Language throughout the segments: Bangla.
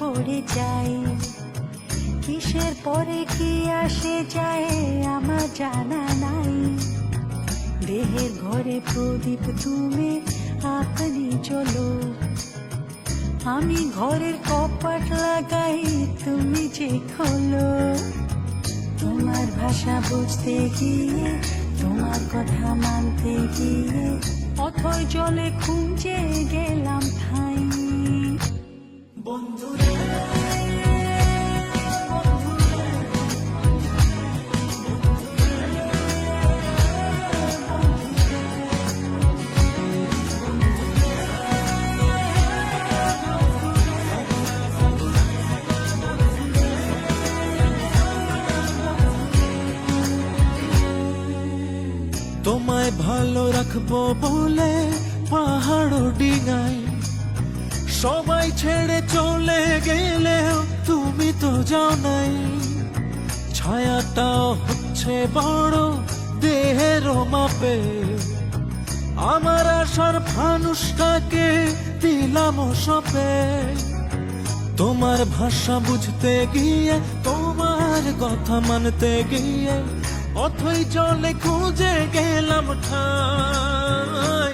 পড়ে যাই, কিসের পরে কি আসে যায় আমার জানা নাই। দেহের ঘরে প্রদীপ তুমি আপনি চলো, আমি ঘরের কপাট লাগাই তুমি যে খোলো। তোমার ভাষা বুঝতে গিয়ে, তোমার কথা মানতে গিয়ে অথই জলে খুঁজে গেলাম ঠাই। বন্ধুরে তোমায় ভালো রাখবো বলে পাহাড় ডিঙাই, সবাই ছেড়ে চলে গেলেও তুমি তো যাও নাই। ছায়াটাও হচ্ছে বড় দেহের মাপে, আমার আশার ফানুষটাকে দিলাম সপে। তোমার ভাষা বুঝতে গিয়ে, তোমার কথা মানতে গিয়ে অথই জলে খুঁজে গেলাম ঠাই।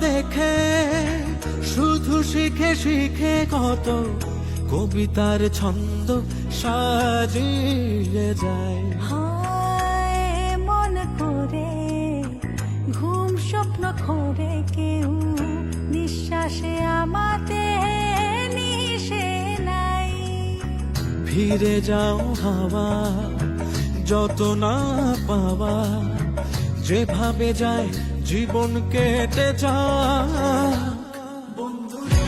দেখে শুধু শিখে শিখে কত কবিতার ছন্দ সাজিয়ে যায়। হায় মন করে ঘুম স্বপ্ন করে কেউ নিঃশ্বাসে আমাদের নিশে নাই। ফিরে যাও হাওয়া যত না পাওয়া, যেভাবে যায় জীবন কেটে যায়। বন্ধুরে